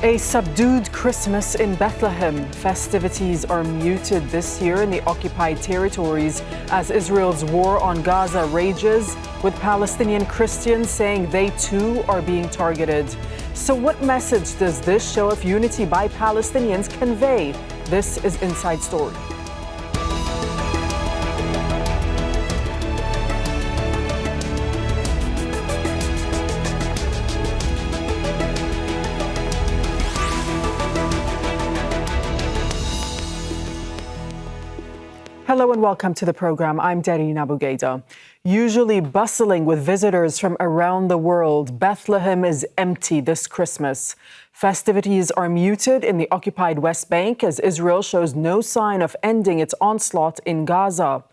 A subdued Christmas in Bethlehem. Festivities are muted this year in the occupied territories as Israel's war on Gaza rages, with Palestinian Christians saying they too are being targeted. So what message does this show of unity by Palestinians convey? This is Inside Story. Hello and welcome to the program. I'm Dareen Abughaida. Usually bustling with visitors from around the world, Bethlehem is empty this Christmas. Festivities are muted in the occupied West Bank as Israel shows no sign of ending its onslaught in Gaza.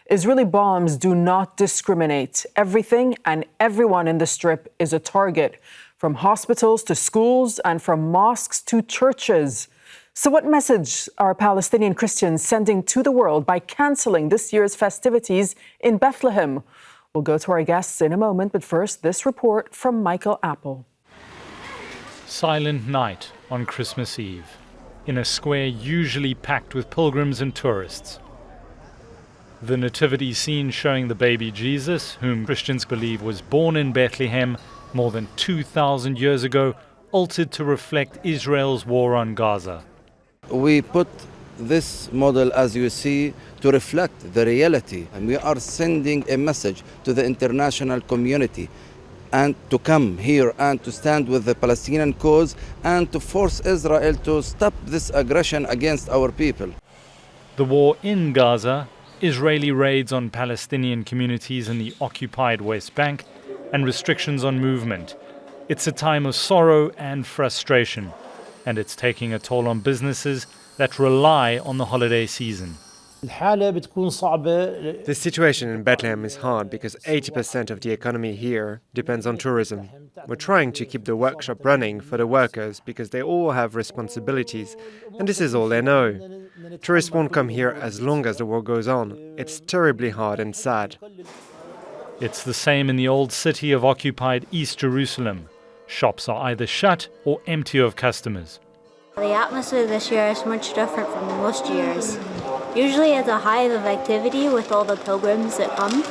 Israeli bombs do not discriminate. Everything and everyone in the Strip is a target, from hospitals to schools and from mosques to churches. So what message are Palestinian Christians sending to the world by cancelling this year's festivities in Bethlehem? We'll go to our guests in a moment, but first, this report from Michael Apple. Silent night on Christmas Eve, in a square usually packed with pilgrims and tourists. The Nativity scene showing the baby Jesus, whom Christians believe was born in Bethlehem more than 2,000 years ago, altered to reflect Israel's war on Gaza. We put this model, as you see, to reflect the reality. And we are sending a message to the international community and to come here and to stand with the Palestinian cause and to force Israel to stop this aggression against our people. The war in Gaza, Israeli raids on Palestinian communities in the occupied West Bank, and restrictions on movement. It's a time of sorrow and frustration, and it's taking a toll on businesses that rely on the holiday season. The situation in Bethlehem is hard because 80% of the economy here depends on tourism. We're trying to keep the workshop running for the workers because they all have responsibilities, and this is all they know. Tourists won't come here as long as the war goes on. It's terribly hard and sad. It's the same in the old city of occupied East Jerusalem. Shops are either shut or empty of customers. The atmosphere this year is much different from most years. Usually it's a hive of activity with all the pilgrims that come.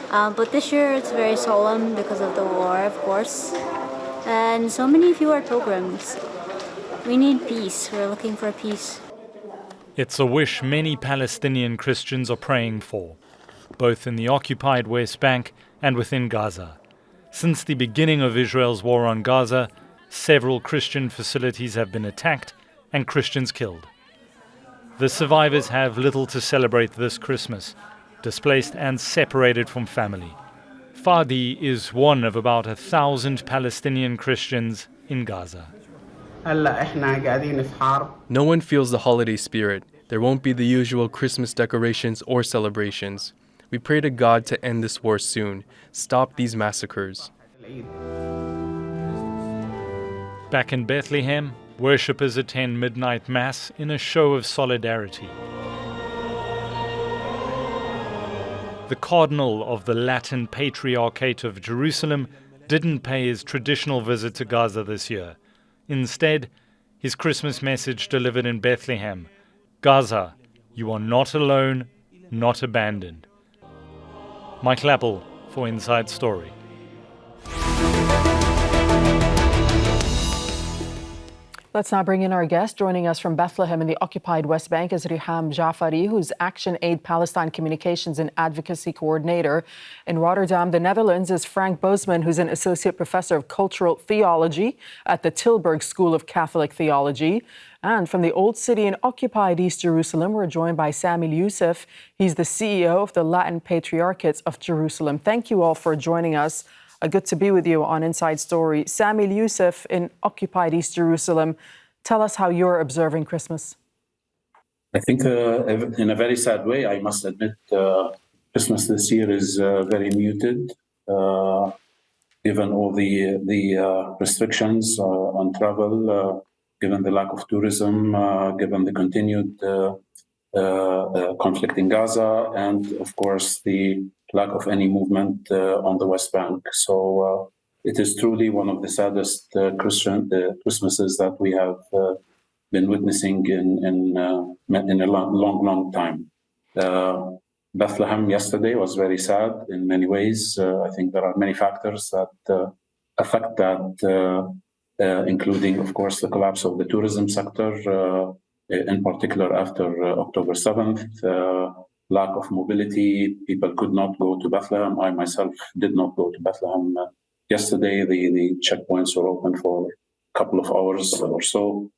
But this year it's very solemn because of the war, of course. And so many fewer pilgrims. We need peace. We're looking for peace. It's a wish many Palestinian Christians are praying for, both in the occupied West Bank and within Gaza. Since the beginning of Israel's war on Gaza, several Christian facilities have been attacked and Christians killed. The survivors have little to celebrate this Christmas, displaced and separated from family. Fadi is one of about 1,000 Palestinian Christians in Gaza. No one feels the holiday spirit. There won't be the usual Christmas decorations or celebrations. We pray to God to end this war soon, stop these massacres. Back in Bethlehem, worshippers attend midnight mass in a show of solidarity. The cardinal of the Latin Patriarchate of Jerusalem didn't pay his traditional visit to Gaza this year. Instead, his Christmas message delivered in Bethlehem: Gaza, you are not alone, not abandoned. Michael Apple for Inside Story. Let's now bring in our guest. Joining us from Bethlehem in the occupied West Bank is Riham Jafari, who's ActionAid Palestine Communications and Advocacy Coordinator. In Rotterdam, the Netherlands, is Frank Bosman, who's an Associate Professor of Cultural Theology at the Tilburg School of Catholic Theology. And from the Old City in occupied East Jerusalem, we're joined by Sami Yousef. He's the CEO of the Latin Patriarchate of Jerusalem. Thank you all for joining us. Good to be with you on Inside Story. Sami Yousef in occupied East Jerusalem, tell us how you're observing Christmas. I think in a very sad way, I must admit, Christmas this year is very muted, given all the restrictions on travel, given the lack of tourism, given the continued conflict in Gaza, and of course the lack of any movement on the West Bank. So it is truly one of the saddest Christian Christmases that we have been witnessing in a long time. Bethlehem yesterday was very sad in many ways. I think there are many factors that affect that, including, of course, the collapse of the tourism sector, in particular after October 7th, lack of mobility. People could not go to Bethlehem. I myself did not go to Bethlehem yesterday. The checkpoints were open for a couple of hours or so.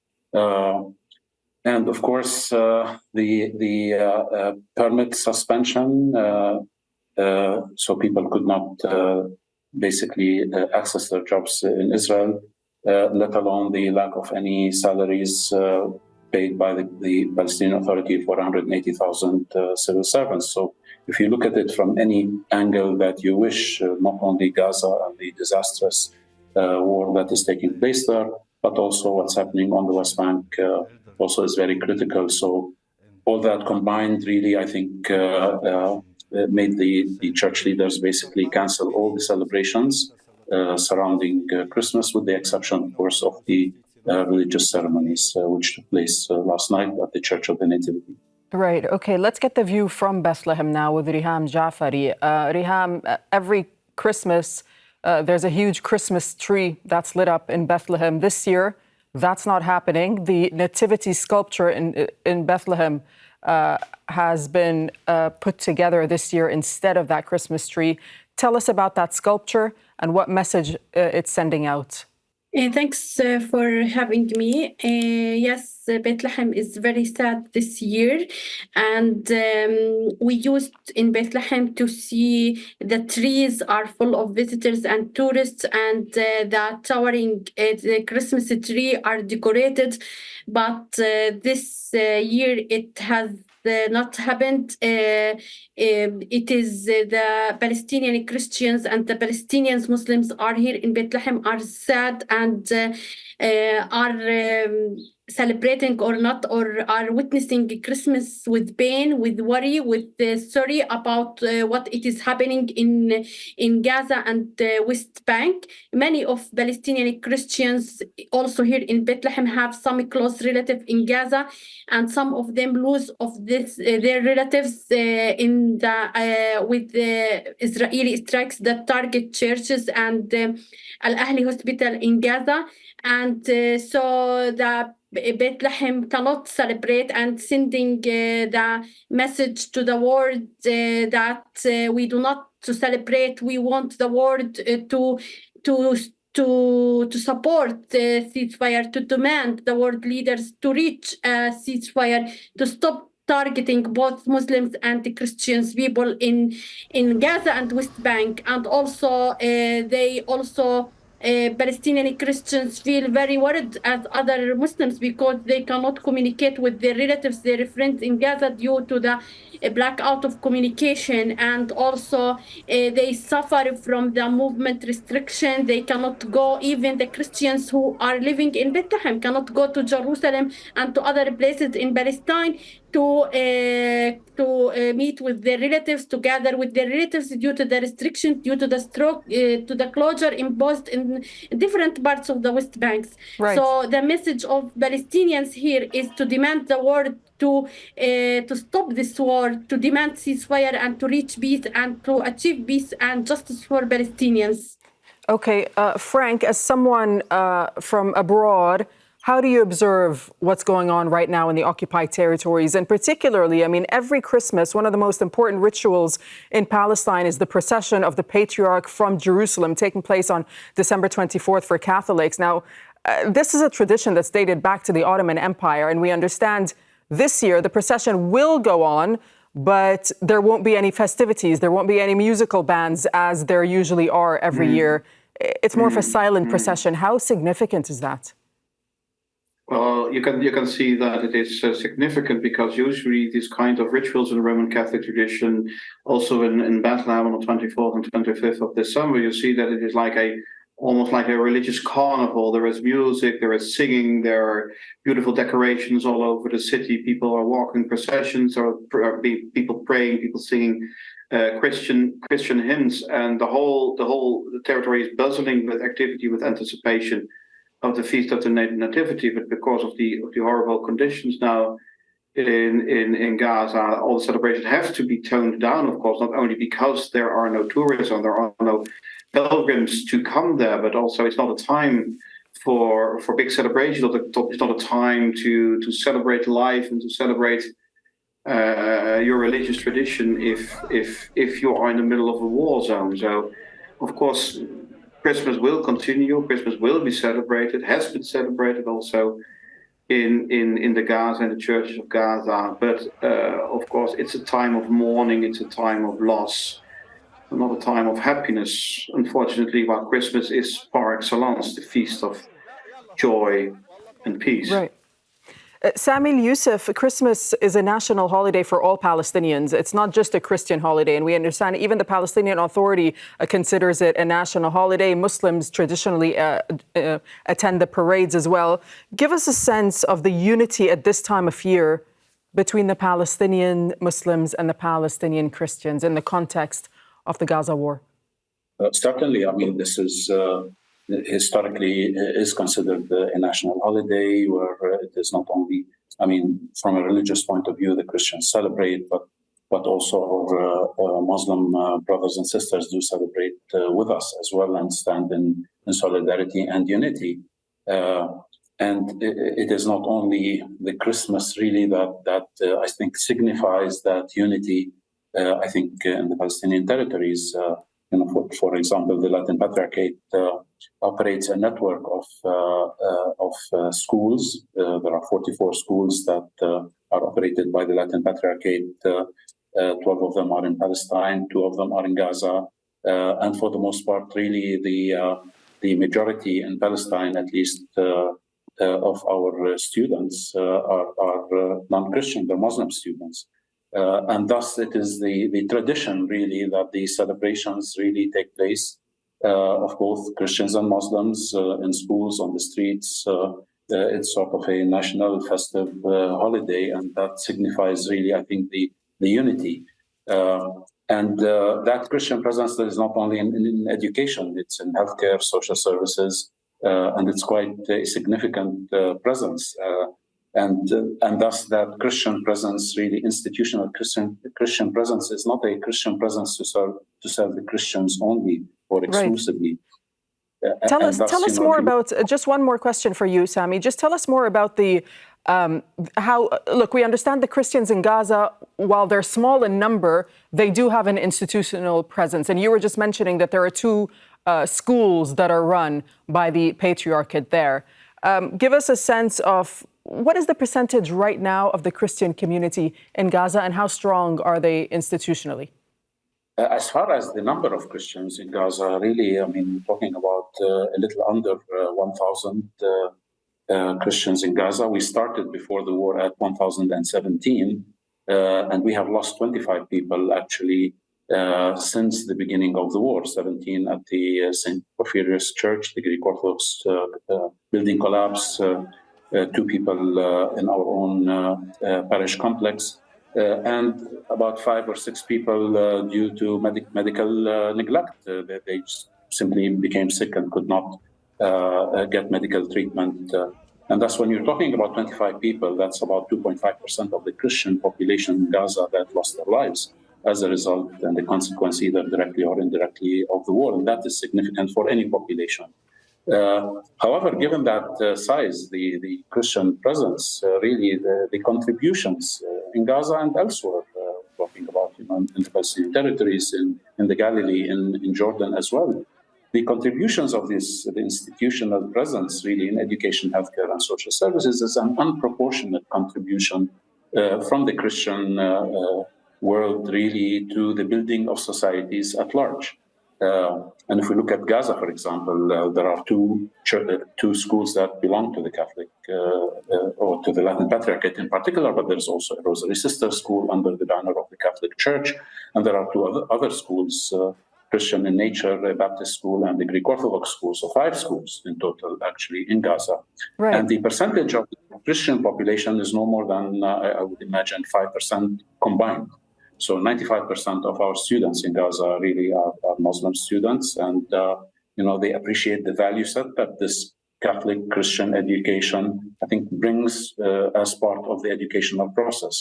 And of course, the permit suspension, so people could not basically access their jobs in Israel, let alone the lack of any salaries paid by the Palestinian Authority for 180,000 civil servants. So if you look at it from any angle that you wish, not only Gaza and the disastrous war that is taking place there, but also what's happening on the West Bank also is very critical. So all that combined really, I think, made the church leaders basically cancel all the celebrations surrounding Christmas, with the exception, of course, of the religious ceremonies, which took place last night at the Church of the Nativity. Right. Okay. Let's get the view from Bethlehem now with Riham Jafari. Riham, every Christmas, there's a huge Christmas tree that's lit up in Bethlehem. This year, that's not happening. The Nativity sculpture in Bethlehem has been put together this year instead of that Christmas tree. Tell us about that sculpture and what message it's sending out. Thanks for having me. Yes, Bethlehem is very sad this year, and we used in Bethlehem to see the trees are full of visitors and tourists, and the towering the Christmas tree are decorated, but this year it has not happened. It is the Palestinian Christians and the Palestinian Muslims are here in Bethlehem are sad and are celebrating or not, or are witnessing Christmas with pain, with worry, with sorry about what it is happening in Gaza and West Bank. Many of Palestinian Christians also here in Bethlehem have some close relative in Gaza, and some of them lose of this their relatives in the with the Israeli strikes that target churches and Al Ahli Hospital in Gaza, and so the Bethlehem cannot celebrate, and sending the message to the world that we do not to celebrate. We want the world to support the ceasefire, to demand the world leaders to reach a ceasefire, to stop targeting both Muslims and the Christians people in Gaza and West Bank, and also they also. Palestinian Christians feel very worried as other Muslims because they cannot communicate with their relatives, their friends in Gaza due to the blackout of communication, and also they suffer from the movement restriction. They cannot go, even the Christians who are living in Bethlehem cannot go to Jerusalem and to other places in Palestine to meet with their relatives, to gather with their relatives due to the restriction, due to the stroke, to the closure imposed in different parts of the West Bank. Right. So the message of Palestinians here is to demand the world to stop this war, to demand ceasefire and to reach peace and to achieve peace and justice for Palestinians. Okay, Frank, as someone from abroad, how do you observe what's going on right now in the occupied territories? And particularly, I mean, every Christmas, one of the most important rituals in Palestine is the procession of the Patriarch from Jerusalem, taking place on December 24th for Catholics. Now, this is a tradition that's dated back to the Ottoman Empire, and we understand this year the procession will go on, but there won't be any festivities, there won't be any musical bands as there usually are every year. It's more of a silent procession. How significant is that? Well, you can see that it is significant because usually these kind of rituals in the Roman Catholic tradition, also in Bethlehem on the 24th and 25th of December, you see that it is like a almost like a religious carnival. There is music, there is singing, there are beautiful decorations all over the city. People are walking processions, or people praying, people singing Christian hymns, and the territory is bustling with activity, with anticipation of the feast of the Nativity. But because of the horrible conditions now in Gaza, all the celebrations have to be toned down, of course, not only because there are no tourists and there are no pilgrims to come there, but also it's not a time for big celebrations. It's not a time to celebrate life and to celebrate your religious tradition if you are in the middle of a war zone. So, of course, Christmas will continue. Christmas will be celebrated. Has been celebrated also in the Gaza and the churches of Gaza. But of course, it's a time of mourning. It's a time of loss, not a time of happiness. Unfortunately, while Christmas is par excellence the feast of joy and peace. Right. Sami, Yousef, Christmas is a national holiday for all Palestinians. It's not just a Christian holiday, and we understand even the Palestinian Authority considers it a national holiday. Muslims traditionally attend the parades as well. Give us a sense of the unity at this time of year between the Palestinian Muslims and the Palestinian Christians in the context of the Gaza war. Certainly, I mean, this is historically is considered a national holiday where it is not only, I mean, from a religious point of view, the Christians celebrate, but also our Muslim brothers and sisters do celebrate with us as well and stand in solidarity and unity. And it is not only the Christmas really that I think signifies that unity. I think in the Palestinian territories, for example, the Latin Patriarchate operates a network of schools. There are 44 schools that are operated by the Latin Patriarchate. 12 of them are in Palestine, 2 of them are in Gaza, and for the most part, really the majority in Palestine, at least, of our students are non-Christian. They're Muslim students. And thus it is the tradition really that these celebrations really take place of both Christians and Muslims in schools, on the streets. It's sort of a national festive holiday, and that signifies really, I think, the unity. And that Christian presence is not only in education, it's in healthcare, social services, and it's quite a significant presence. And thus that Christian presence, really institutional Christian presence, is not a Christian presence to serve the Christians only or exclusively. Right. Tell us more about, just one more question for you, Sami. Just tell us more about the, look, we understand the Christians in Gaza, while they're small in number, they do have an institutional presence. And you were just mentioning that there are 2 schools that are run by the Patriarchate there. Give us a sense of what is the percentage right now of the Christian community in Gaza, and how strong are they institutionally? As far as the number of Christians in Gaza, really, I mean, we're talking about a little under 1,000 Christians in Gaza. We started before the war at 1,017, and we have lost 25 people actually since the beginning of the war. 17 at the St. Porphyrius Church, the Greek Orthodox building collapse, 2 people in our own parish complex, and about 5 or 6 people due to medical neglect. They simply became sick and could not get medical treatment. And that's when you're talking about 25 people, that's about 2.5% of the Christian population in Gaza that lost their lives as a result and the consequence, either directly or indirectly, of the war. And that is significant for any population. However, given that size, the Christian presence, really the contributions in Gaza and elsewhere, talking about in the Palestinian territories, in the Galilee, in Jordan as well, the contributions of the institutional presence, really in education, healthcare, and social services, is an unproportionate contribution from the Christian world, really, to the building of societies at large. And if we look at Gaza, for example, there are 2 schools that belong to the Catholic or to the Latin Patriarchate in particular, but there's also a Rosary Sister School under the banner of the Catholic Church, and there are 2 other schools Christian in nature, a Baptist school, and the Greek Orthodox school. So 5 schools in total, actually, in Gaza. Right. And the percentage of the Christian population is no more than, I would imagine, 5% combined. So 95% of our students in Gaza really are Muslim students. And, they appreciate the value set that this Catholic Christian education, I think, brings as part of the educational process.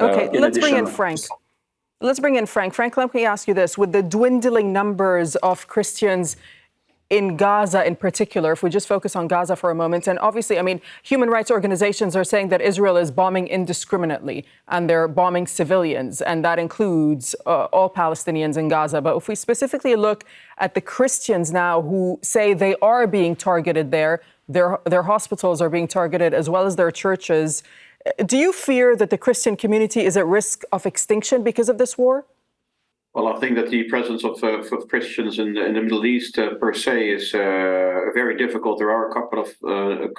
Okay, let's bring in Frank. Frank, let me ask you this. With the dwindling numbers of Christians in Gaza in particular, if we just focus on Gaza for a moment, and obviously, human rights organizations are saying that Israel is bombing indiscriminately and they're bombing civilians, and that includes all Palestinians in Gaza. But if we specifically look at the Christians now who say they are being targeted there, their hospitals are being targeted as well as their churches. Do you fear that the Christian community is at risk of extinction because of this war? Well, I think that the presence of Christians in the Middle East per se is very difficult. There are a couple of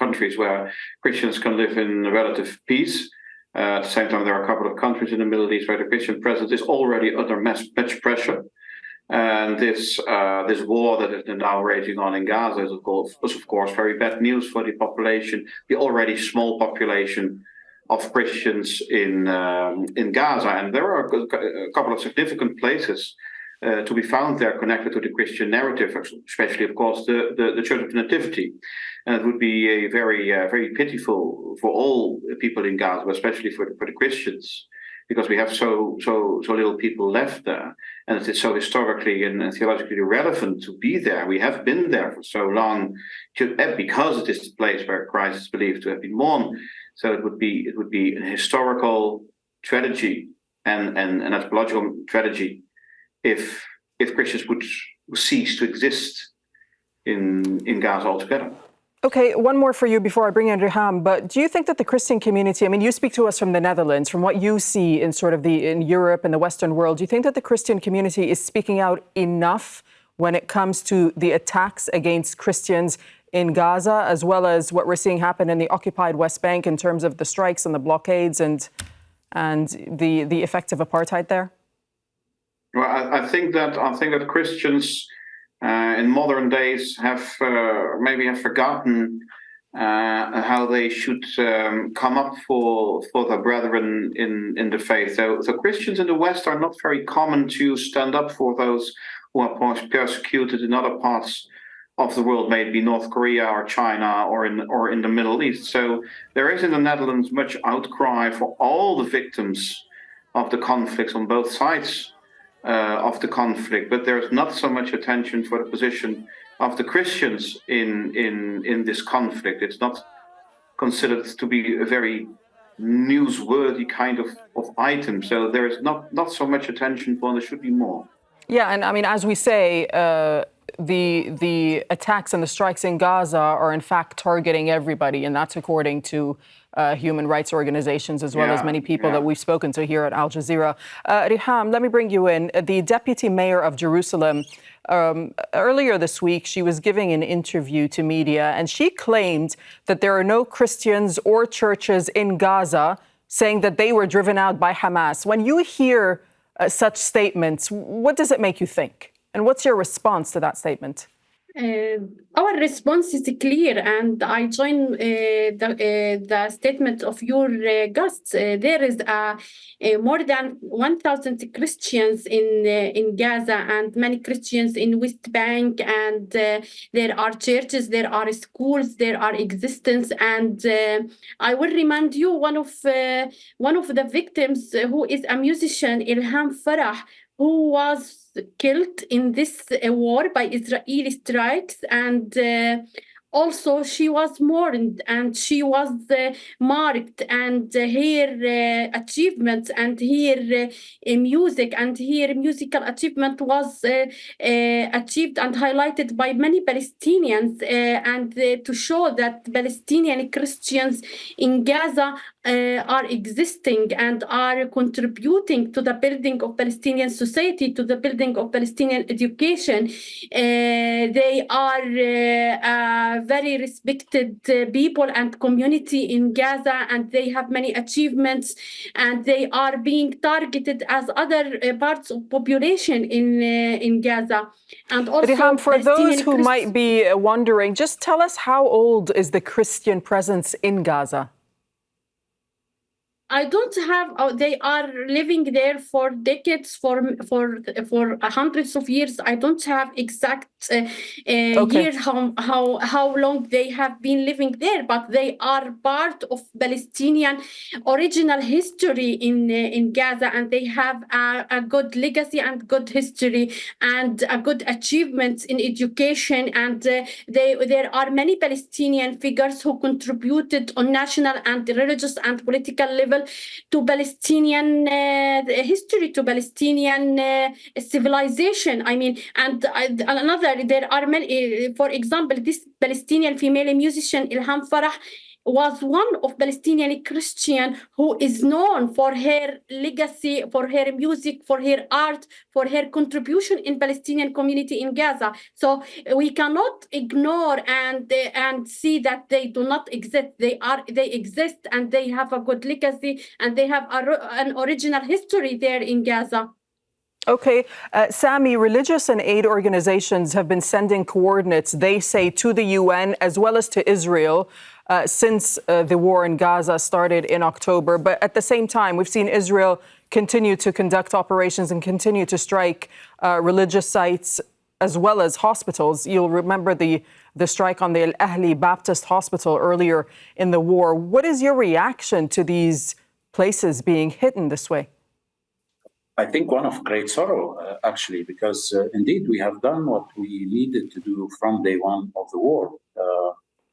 countries where Christians can live in relative peace. At the same time, there are a couple of countries in the Middle East where the Christian presence is already under much pressure. And this war that is now raging on in Gaza is, of course, very bad news for the population, the already small population of Christians in Gaza. And there are a couple of significant places to be found there connected to the Christian narrative, especially, of course, the Church of the Nativity. And it would be very pitiful for all people in Gaza, especially for the Christians, because we have so little people left there, and it is so historically and theologically relevant to be there. We have been there for so long, because it is the place where Christ is believed to have been born. So it would be an historical tragedy and an anthropological tragedy if Christians would cease to exist in Gaza altogether. Okay, one more for you before I bring in Riham. But do you think that the Christian community, you speak to us from the Netherlands, from what you see in in Europe and the Western world, do you think that the Christian community is speaking out enough when it comes to the attacks against Christians in Gaza, as well as what we're seeing happen in the occupied West Bank in terms of the strikes and the blockades and the effects of apartheid there? Well, I think that Christians in modern days have forgotten how they should come up for their brethren in the faith. So Christians in the West are not very common to stand up for those who are persecuted in other parts of the world, maybe North Korea or China or in the Middle East. So there is in the Netherlands much outcry for all the victims of the conflicts on both sides of the conflict, but there's not so much attention for the position of the Christians in this conflict. It's not considered to be a very newsworthy kind of item. So there is not so much attention for, and there should be more. Yeah, and as we say, the attacks and the strikes in Gaza are in fact targeting everybody, and that's according to human rights organizations as well as many people that we've spoken to here at Al Jazeera. Riham, let me bring you in. The deputy mayor of Jerusalem, earlier this week, she was giving an interview to media, and she claimed that there are no Christians or churches in Gaza, saying that they were driven out by Hamas. When you hear such statements, what does it make you think? And what's your response to that statement? Our response is clear, and I join the statement of your guests. There is more than 1,000 Christians in Gaza and many Christians in West Bank, and there are churches, there are schools, there are existence. And I will remind you one of the victims, who is a musician, Ilham Farah, who was killed in this war by Israeli strikes, and also she was mourned and she was marked, and her achievements and her music and her musical achievement was achieved and highlighted by many Palestinians, and to show that Palestinian Christians in Gaza are existing and are contributing to the building of Palestinian society, to the building of Palestinian education. They are very respected people and community in Gaza, and they have many achievements, and they are being targeted as other parts of population in Gaza. And also, Riham, for those who Christians might be wondering, just tell us, how old is the Christian presence in Gaza? I don't have. They are living there for decades, for hundreds of years. I don't have exact year how long they have been living there, but they are part of Palestinian original history in Gaza, and they have a good legacy and good history and a good achievements in education. And there are many Palestinian figures who contributed on national and religious and political level to Palestinian history, to Palestinian civilization. I mean, and another, there are many, for example, this Palestinian female musician, Ilham Farah, was one of Palestinian Christian who is known for her legacy, for her music, for her art, for her contribution in Palestinian community in Gaza. So we cannot ignore and see that they do not exist. They exist, and they have a good legacy, and they have an original history there in Gaza. Okay, Sami, religious and aid organizations have been sending coordinates, they say, to the UN as well as to Israel since the war in Gaza started in October. But at the same time, we've seen Israel continue to conduct operations and continue to strike religious sites as well as hospitals. You'll remember the strike on the Al-Ahli Baptist Hospital earlier in the war. What is your reaction to these places being hit in this way? I think one of great sorrow, actually, because indeed we have done what we needed to do from day one of the war.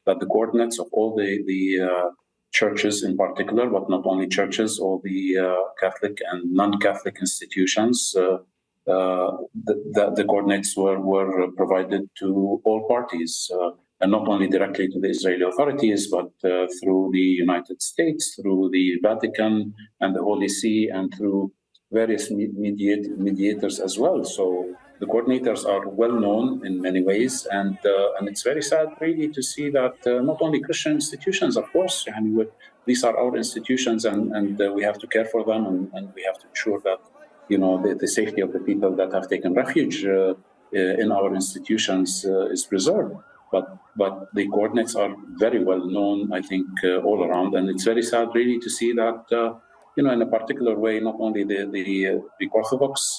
That the coordinates of all the churches in particular, but not only churches, all the Catholic and non-Catholic institutions, the coordinates were provided to all parties, and not only directly to the Israeli authorities, but through the United States, through the Vatican and the Holy See, and through various mediators as well. So the coordinators are well known in many ways, and it's very sad really to see that not only Christian institutions, of course, and these are our institutions, and we have to care for them, and we have to ensure that the safety of the people that have taken refuge in our institutions is preserved. But the coordinates are very well known, I think, all around, and it's very sad really to see that. In a particular way, not only the Orthodox,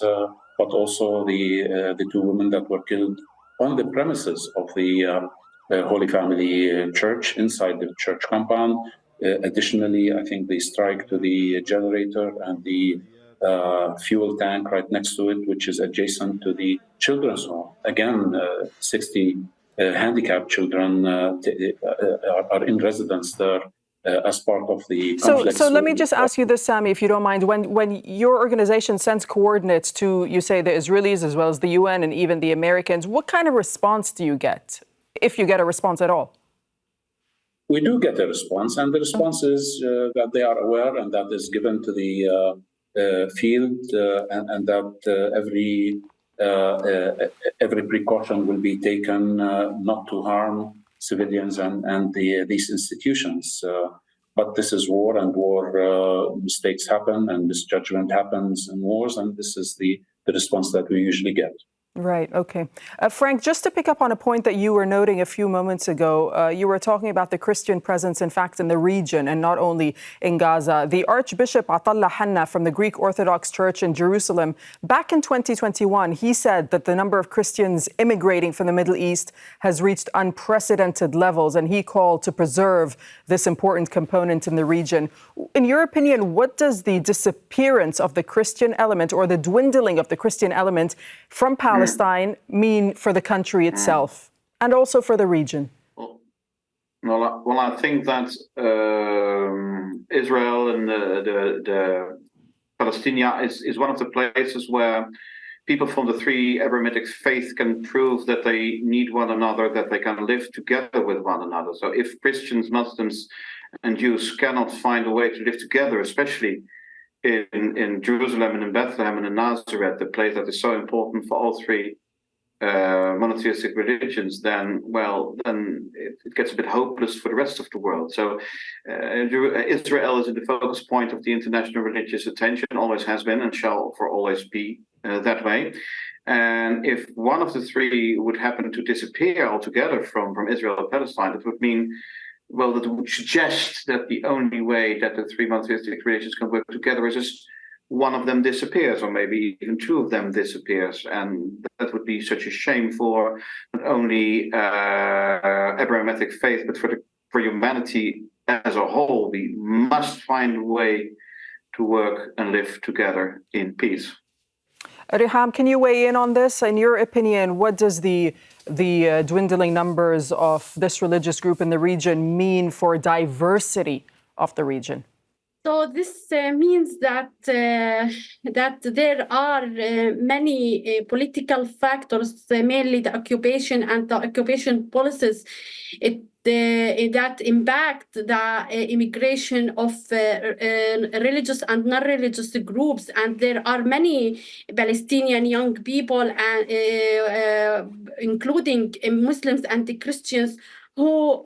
but also the two women that were killed on the premises of the Holy Family Church, inside the church compound. Additionally, I think the strike to the generator and the fuel tank right next to it, which is adjacent to the children's home. Again, 60 handicapped children are in residence there. As part of the conflict. So let me just ask you this, Sami, if you don't mind. When your organization sends coordinates to, you say, the Israelis as well as the UN and even the Americans, what kind of response do you get, if you get a response at all? We do get a response, and the response is that they are aware, and that is given to the field, and that every precaution will be taken not to harm civilians and these institutions. But this is war, and war mistakes happen, and misjudgment happens in wars, and this is the response that we usually get. Right. Okay. Frank, just to pick up on a point that you were noting a few moments ago, you were talking about the Christian presence, in fact, in the region and not only in Gaza. The Archbishop Atallah Hanna from the Greek Orthodox Church in Jerusalem, back in 2021, he said that the number of Christians immigrating from the Middle East has reached unprecedented levels, and he called to preserve this important component in the region. In your opinion, what does the disappearance of the Christian element, or the dwindling of the Christian element from Palestine mean for the country itself and also for the region? Well, I think that Israel and the Palestine is one of the places where people from the three Abrahamic faiths can prove that they need one another, that they can live together with one another. So if Christians, Muslims, and Jews cannot find a way to live together, especially in Jerusalem and in Bethlehem and in Nazareth, the place that is so important for all three monotheistic religions, then it gets a bit hopeless for the rest of the world. So Israel is in the focus point of the international religious attention, always has been and shall for always be that way. And if one of the three would happen to disappear altogether from Israel-Palestine, that would mean, well, that would suggest that the only way that the three monotheistic religions can work together is just one of them disappears, or maybe even two of them disappears. And that would be such a shame for not only Abrahamic faith, but for humanity as a whole. We must find a way to work and live together in peace. Riham, can you weigh in on this? In your opinion, what does the dwindling numbers of this religious group in the region mean for diversity of the region? So this means that there are many political factors, mainly the occupation and the occupation policies, that impact the immigration of religious and non-religious groups. And there are many Palestinian young people, including Muslims and Christians, who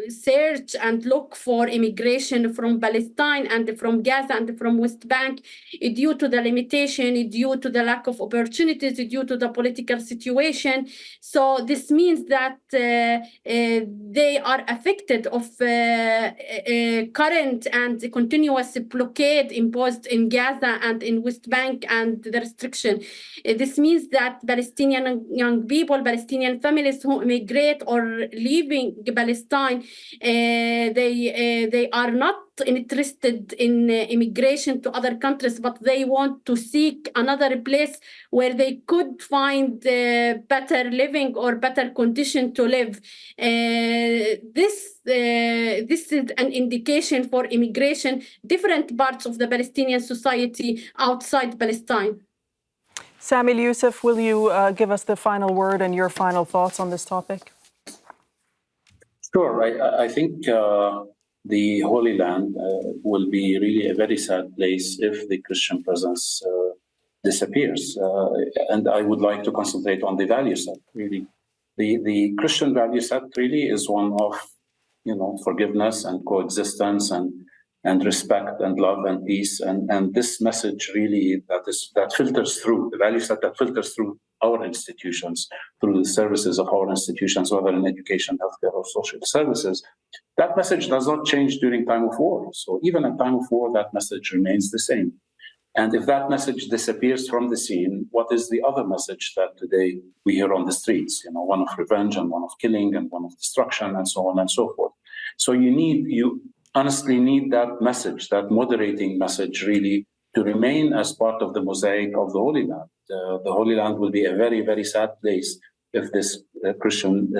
search and look for immigration from Palestine and from Gaza and from West Bank due to the limitation, due to the lack of opportunities, due to the political situation. So this means that they are affected of current and continuous blockade imposed in Gaza and in West Bank and the restriction. This means that Palestinian young people, Palestinian families who immigrate or leaving Palestine, they are not interested in immigration to other countries, but they want to seek another place where they could find better living or better condition to live. This is an indication for immigration, different parts of the Palestinian society outside Palestine. Sami, Yousef, will you give us the final word and your final thoughts on this topic? Sure. I think the Holy Land will be really a very sad place if the Christian presence disappears. And I would like to concentrate on the value set, really. The Christian value set really is one of, forgiveness and coexistence and respect and love and peace. And this message really that filters through, the value set that filters through our institutions, through the services of our institutions, whether in education, healthcare, or social services, that message does not change during time of war. So even in time of war, that message remains the same. And if that message disappears from the scene, what is the other message that today we hear on the streets? One of revenge and one of killing and one of destruction and so on and so forth. So you honestly need that message, that moderating message, really, to remain as part of the mosaic of the Holy Land. The Holy Land will be a very, very sad place if this Christian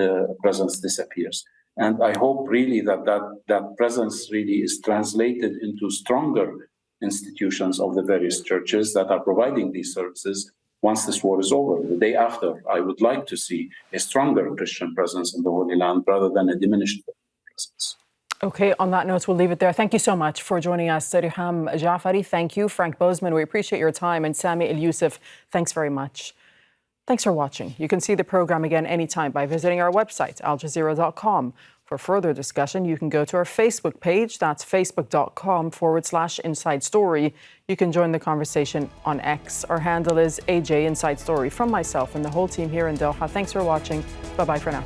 presence disappears. And I hope really that presence really is translated into stronger institutions of the various churches that are providing these services once this war is over. The day after, I would like to see a stronger Christian presence in the Holy Land rather than a diminished presence. Okay, on that note, we'll leave it there. Thank you so much for joining us. Riham Jafari, thank you. Frank Bosman, we appreciate your time. And Sami Yousef, thanks very much. Thanks for watching. You can see the program again anytime by visiting our website, aljazeera.com. For further discussion, you can go to our Facebook page. That's facebook.com/Inside Story. You can join the conversation on X. Our handle is AJ Inside Story. From myself and the whole team here in Doha, thanks for watching. Bye-bye for now.